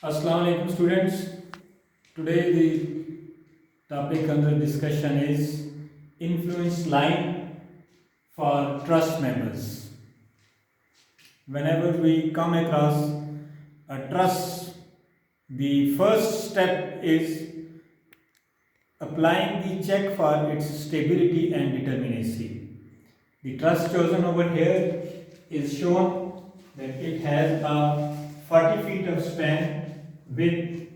Assalamu alaikum students. Today the topic under discussion is influence line for trust members. Whenever we come across a trust, the first step is applying the check for its stability and determinacy. The trust chosen over here is shown that it has a 40 feet of span with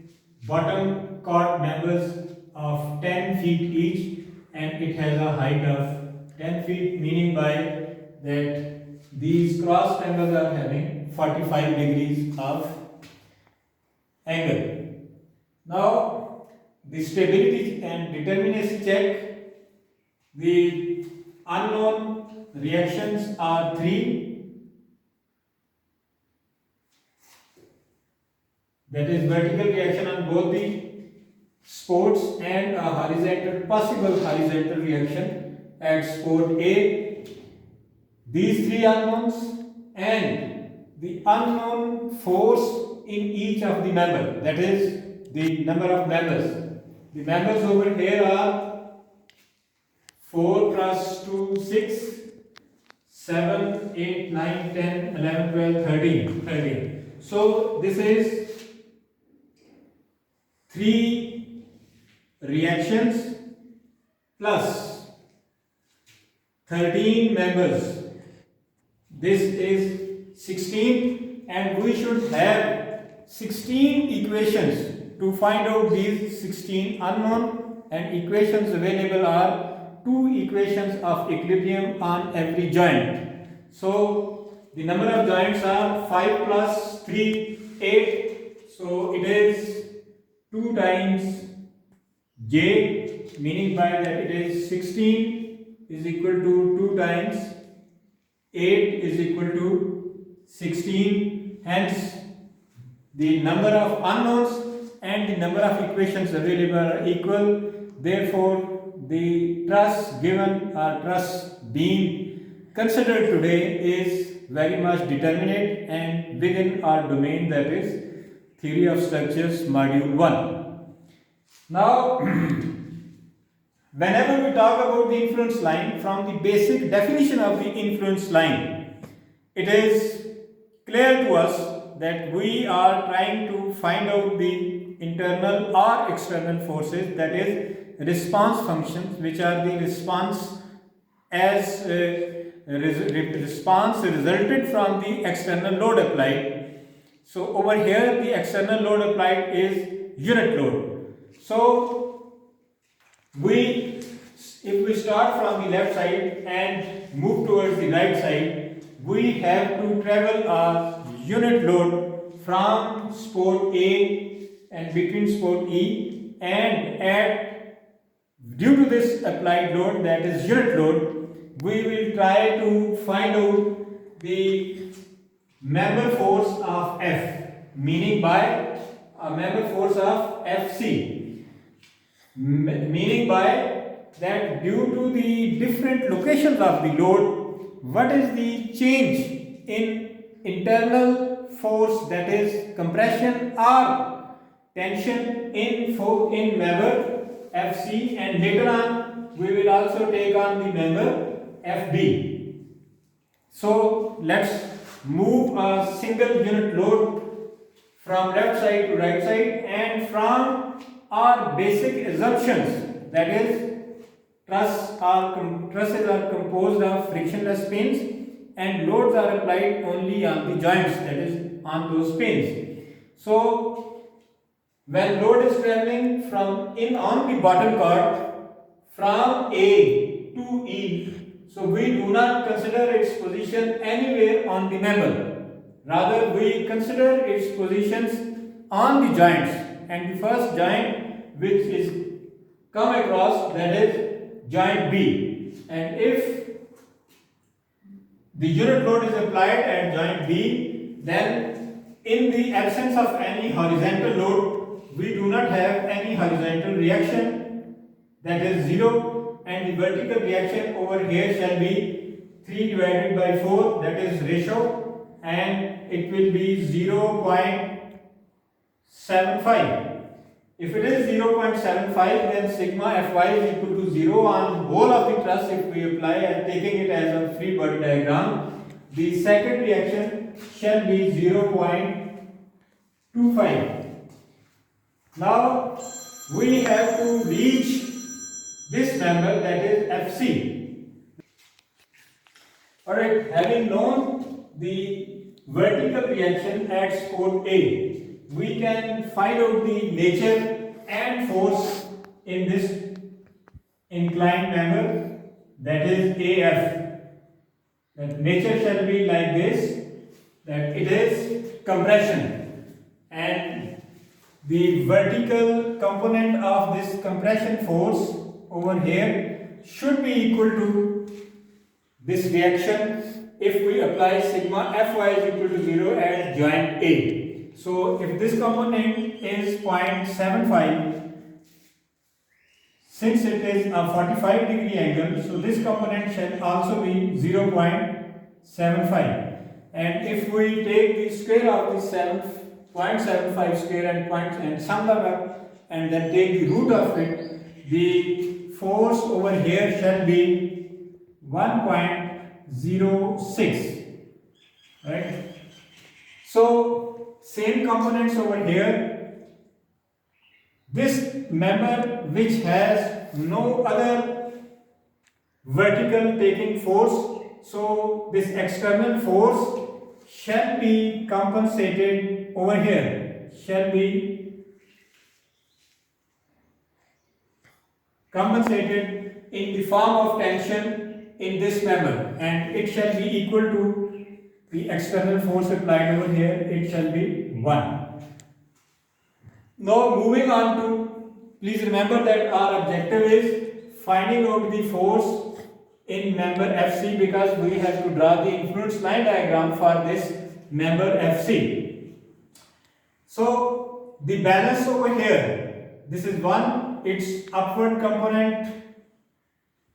bottom chord members of 10 feet each, and it has a height of 10 feet, meaning by that these cross members are having 45 degrees of angle. Now the stability and determinacy check, the unknown reactions are 3, that is vertical reaction on both the sports and a horizontal possible horizontal reaction at sport A. These 3 unknowns and the unknown force in each of the member, that is the number of members. The members over here are 4 plus 2, 6, 7, 8, 9, 10, 11, 12, 13. So this is 3 reactions plus 13 members. This is 16, and we should have 16 equations to find out these 16 unknown, and equations available are 2 equations of equilibrium on every joint. So the number of joints are 5 plus 3, 8. So it is 2 times j, meaning by that it is 16 is equal to 2 times 8 is equal to 16. Hence the number of unknowns and the number of equations available are equal. Therefore the truss given or truss being considered today is very much determinate and within our domain, that is Theory of Structures Module 1. Now, whenever we talk about the influence line, from the basic definition of the influence line, it is clear to us that we are trying to find out the internal or external forces, that is response functions, which are the response as response resulted from the external load applied. So over here the external load applied is unit load. So if we start from the left side and move towards the right side, we have to travel a unit load from spot A and between spot E, and due to this applied load, that is unit load, we will try to find out the member force of F, meaning by a member force of Fc, meaning by that due to the different locations of the load, what is the change in internal force, that is compression or tension in member Fc, and later on we will also take on the member Fb. So let's move a single unit load from left side to right side, and from our basic assumptions, that is trusses are composed of frictionless pins and loads are applied only on the joints, that is on those pins. So when load is traveling from on the bottom chord from A to E, so we do not consider its position anywhere on the member, rather we consider its positions on the joints, and the first joint which is come across, that is joint B, and if the unit load is applied at joint B, then in the absence of any horizontal load, we do not have any horizontal reaction, that is 0, and the vertical reaction over here shall be 3 divided by 4, that is ratio, and it will be 0.7 0.75. If it is 0.75, then sigma Fy is equal to 0 on whole of the truss if we apply and taking it as a free body diagram. The second reaction shall be 0.25. Now we have to reach this member, that is Fc. Alright, having known the vertical reaction at spot A, we can find out the nature and force in this inclined member, that is AF. That nature shall be like this, that it is compression, and the vertical component of this compression force over here should be equal to this reaction if we apply sigma Fy is equal to 0 at joint A. So if this component is 0.75, since it is a 45 degree angle, so this component shall also be 0.75. And if we take the square of the 0.75 square and sum them up and then take the root of it, the force over here shall be 1.06. Right? So same components over here. This member which has no other vertical taking force, so this external force shall be compensated over here, shall be compensated in the form of tension in this member, and it shall be equal to the external force applied over here, it shall be 1. Now moving on to, please remember that our objective is finding out the force in member FC, because we have to draw the influence line diagram for this member FC. So the balance over here, this is 1, its upward component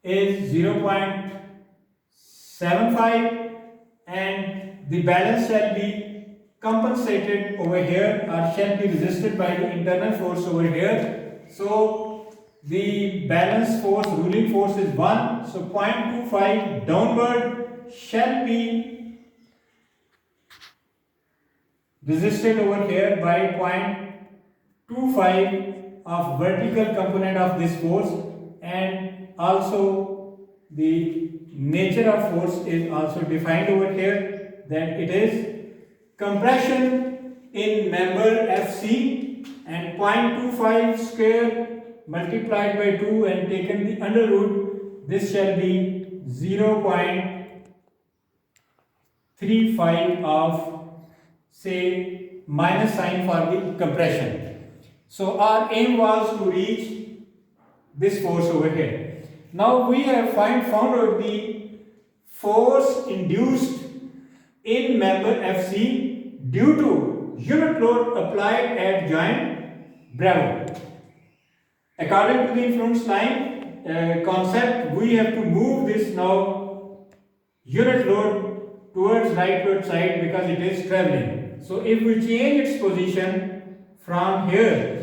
is 0.75, and the balance shall be compensated over here, or shall be resisted by the internal force over here. So the balance force, ruling force is 1, so 0.25 downward shall be resisted over here by 0.25 of vertical component of this force, and also the nature of force is also defined over here, that it is compression in member FC, and 0.25 square multiplied by 2 and taken the under root, this shall be 0.35 of, say, minus sign for the compression. So our aim was to reach this force over here. Now we have found out the force induced in member FC due to unit load applied at joint Bravo. According to the influence line concept, we have to move this now unit load towards rightward side because it is traveling. So if we change its position from here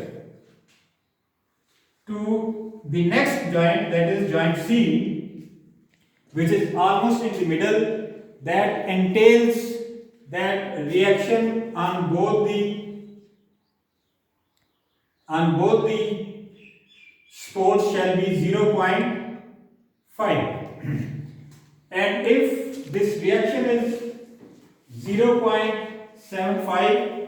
to the next joint, that is joint C, which is almost in the middle, that entails that reaction on both the spots shall be 0.5. And if this reaction is 0.75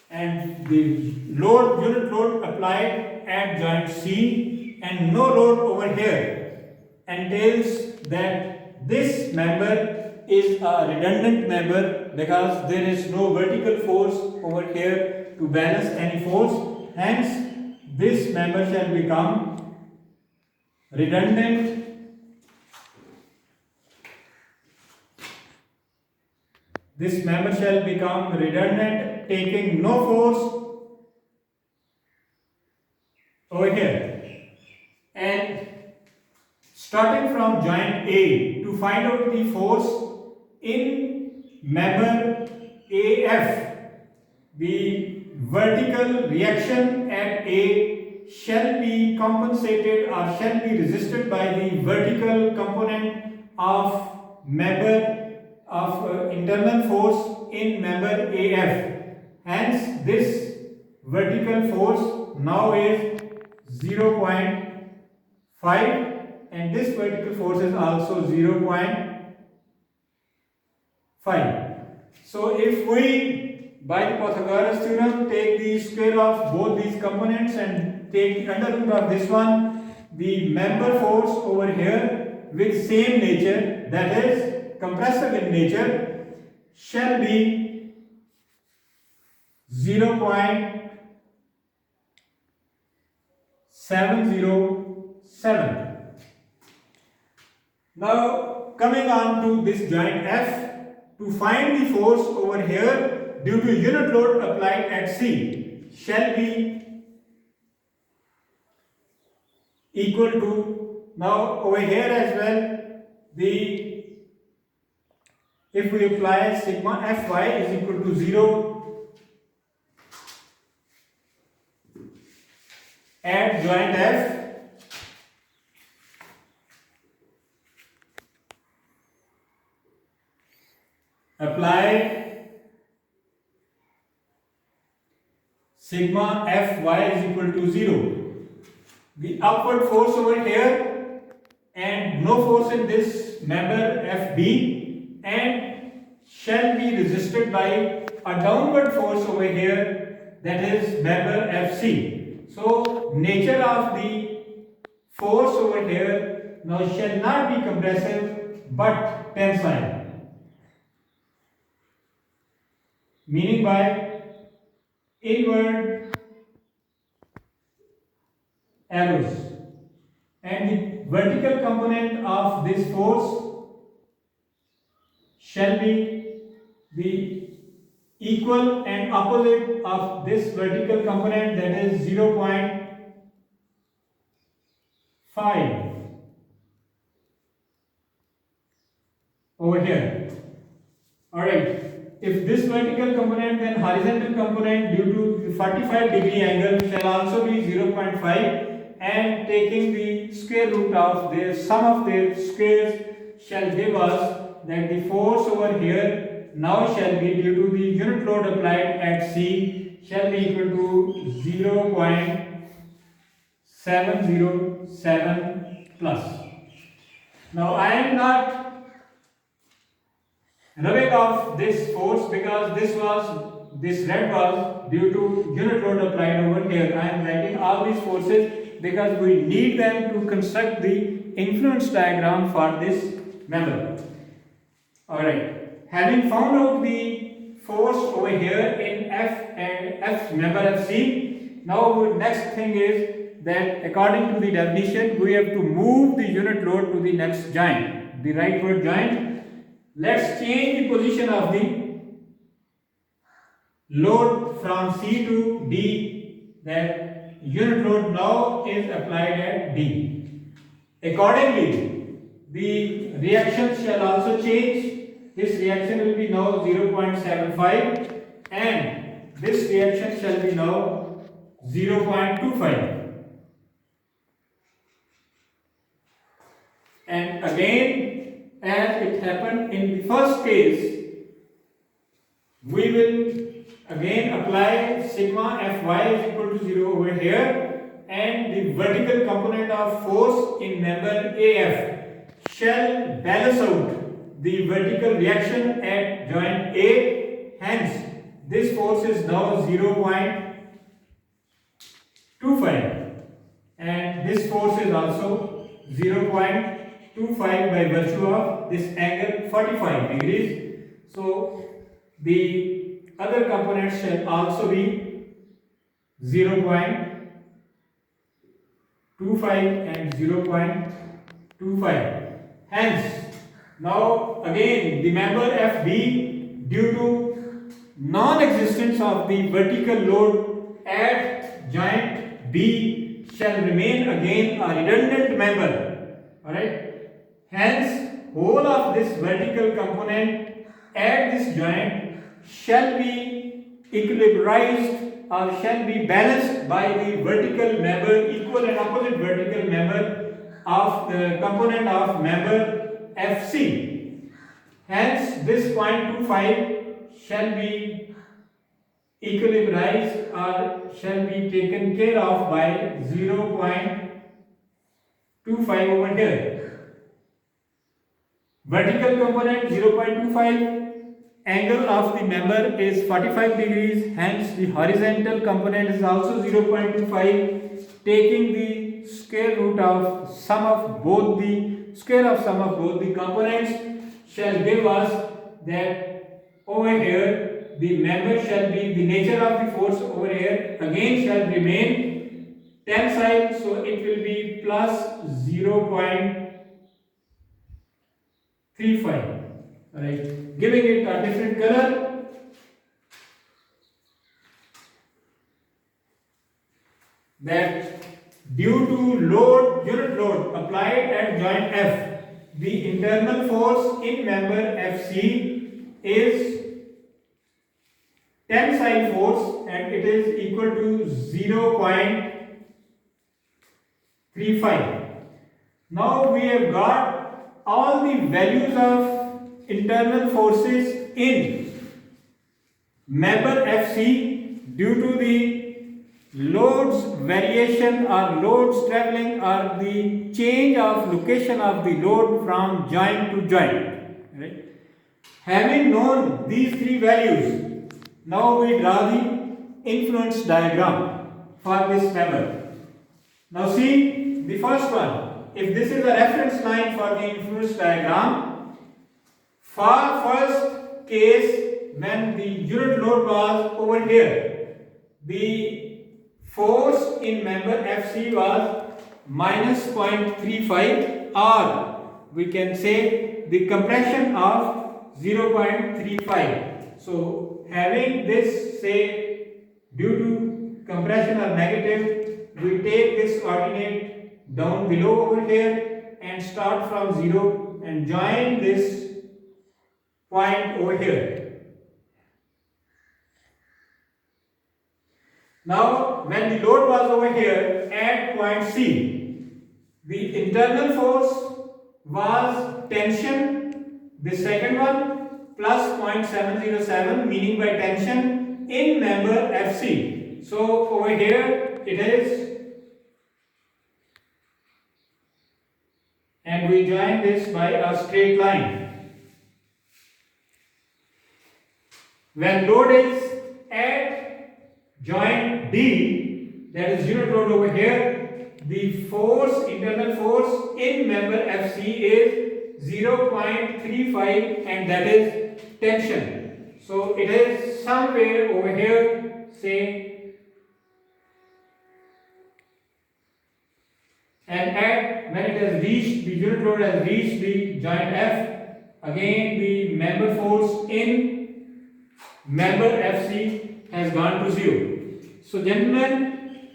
and the unit load applied at joint C and no load over here, entails that this member is a redundant member because there is no vertical force over here to balance any force. Hence, this member shall become redundant taking no force over here. And starting from joint A, to find out the force in member AF, the vertical reaction at A shall be compensated or shall be resisted by the vertical component of member of internal force in member AF. Hence, this vertical force now is 0.5 and this vertical force is also 0.5. So if we, by the Pythagoras theorem, take the square of both these components and take the under root of this one, the member force over here with same nature, that is compressive in nature, shall be 0.707. Now coming on to this joint F, to find the force over here due to unit load applied at C shall be equal to, now over here as well, if we apply sigma Fy is equal to 0 at joint F, apply sigma Fy is equal to 0. The upward force over here and no force in this member FB and shall be resisted by a downward force over here, that is member FC. So nature of the force over here now shall not be compressive but tensile, meaning by inward arrows, and the vertical component of this force shall be the equal and opposite of this vertical component, that is 0.5 over here. Alright, if this vertical component, then horizontal component due to the 45-degree angle shall also be 0.5, and taking the square root of their sum of their squares shall give us that the force over here now shall be, due to the unit load applied at C, shall be equal to 0.707 plus. Now I am not rubbing off this force because this red was due to unit load applied over here. I am writing all these forces because we need them to construct the influence diagram for this member. Alright, having found out the force over here in F member FC, now the next thing is that according to the definition we have to move the unit load to the next joint, the rightward joint. Let's change the position of the load from C to D, that unit load now is applied at D. Accordingly, the reaction shall also change. This reaction will be now 0.75 and this reaction shall be now 0.25. And again, as it happened in the first case, we will again apply sigma Fy is equal to 0 over here, and the vertical component of force in member AF shall balance out the vertical reaction at joint A. Hence, this force is now 0.25 and this force is also 0.25 by virtue of this angle 45 degrees. So the other components shall also be 0.25 and 0.25. Hence, now again the member FB, due to non-existence of the vertical load at joint B, shall remain again a redundant member. Alright. Hence, whole of this vertical component at this joint shall be equilibrized shall be balanced by the vertical member, equal and opposite vertical member of the component of member FC. Hence, this 0.25 shall be equilibrized or shall be taken care of by 0.25 over here. Vertical component 0.25, angle of the member is 45 degrees, hence the horizontal component is also 0.25. Taking the square root of sum of both the components shall give us that over here the member shall be, the nature of the force over here again shall remain tensile, so it will be plus 0.35. Right, giving it a different color. That due to unit load applied at joint F, the internal force in member FC is tensile force and it is equal to 0.35. Now we have got all the values of internal forces in member FC due to the loads variation or loads traveling or the change of location of the load from joint to joint. Right? Having known these three values, now we draw the influence diagram for this member. Now see the first one. If this is a reference line for the influence diagram, for first case when the unit load was over here, the force in member FC was minus 0.35 or we can say the compression of 0.35. So having this say due to compression or negative, we take this ordinate down below over here and start from 0 and join this point over here. Now when the load was over here at point C, the internal force was tension, the second one plus 0.707 meaning by tension in member FC. So over here it is, and we join this by a straight line. When load is at joint D, that is unit load over here, the force, internal force in member FC is 0.35 and that is tension. So it is somewhere over here, say, and at when it has reached, the unit load has reached the joint F, again the member force in member FC has gone to 0. So gentlemen,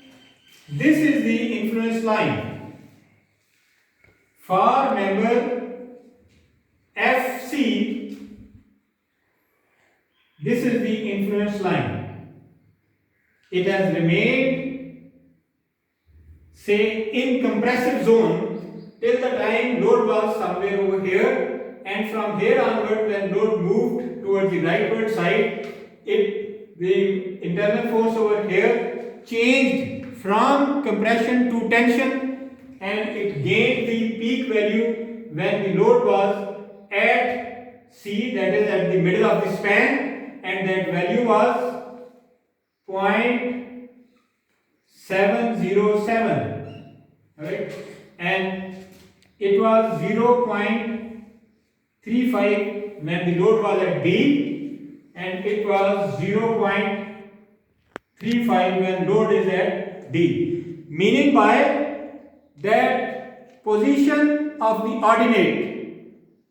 this is the influence line for member FC. This is the influence line. It has remained, say, in compressive zone till the time load was somewhere over here, and from here onward when load moved towards the rightward side, the internal force over here changed from compression to tension and it gained the peak value when the load was at C, that is at the middle of the span, and that value was 0.707, right? And it was 0.35 when the load was at D, and it was 0.35 when load is at D. Meaning by that position of the ordinate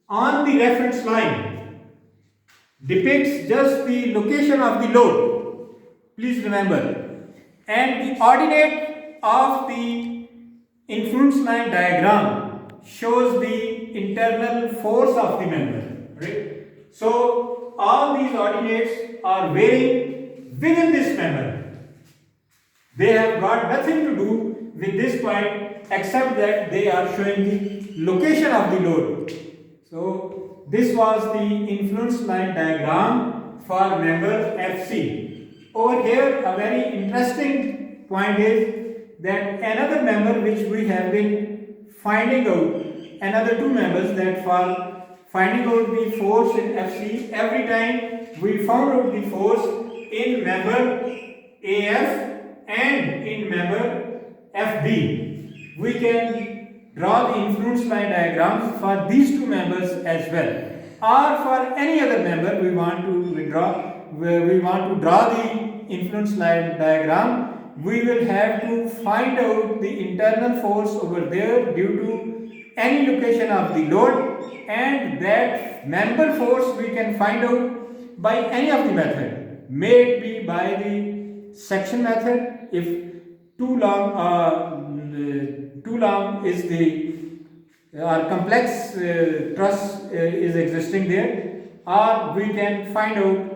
on the reference line depicts just the location of the load. Please remember. And the ordinate of the influence line diagram shows the internal force of the member. Right? So all these ordinates are varying within this member. They have got nothing to do with this point except that they are showing the location of the load. So this was the influence line diagram for member FC. Over here a very interesting point is that another member which we have been finding out, another two members, that for finding out the force in FC, every time we found out the force in member AF and in member FB, we can draw the influence line diagrams for these two members as well, or for any other member we want to draw the influence line diagram. We will have to find out the internal force over there due to any location of the load, and that member force we can find out by any of the method, may it be by the section method if too long is the complex truss is existing there, or we can find out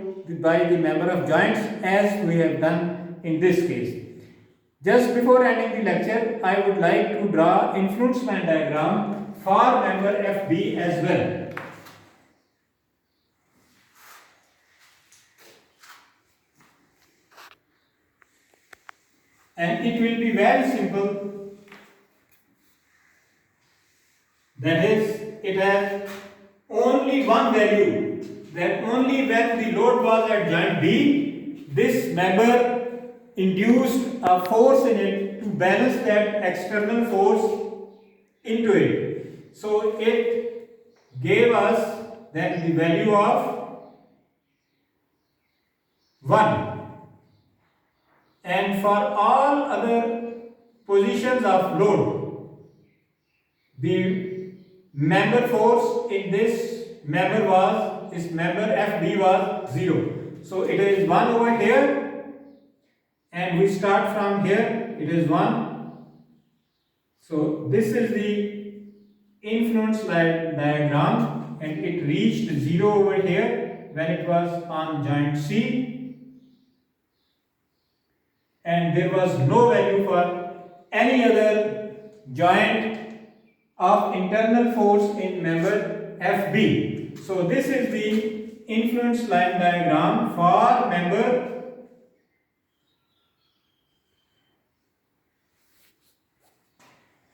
by the member of joints as we have done in this case. Just before ending the lecture, I would like to draw influence line diagram for member FB as well. And it will be very simple. That is, it has only one value, that only when the load was at joint B, this member induced a force in it to balance that external force into it. So it gave us then the value of 1. And for all other positions of load, the member force in this member FB was 0. So it is 1 over here, and we start from here, it is 1. So this is the influence line diagram, and it reached 0 over here when it was on joint C. And there was no value for any other joint of internal force in member FB. So this is the influence line diagram for member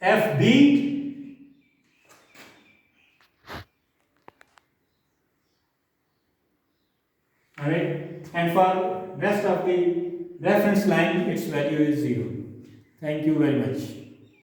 FB. Alright, and for rest of the reference line, its value is 0. Thank you very much.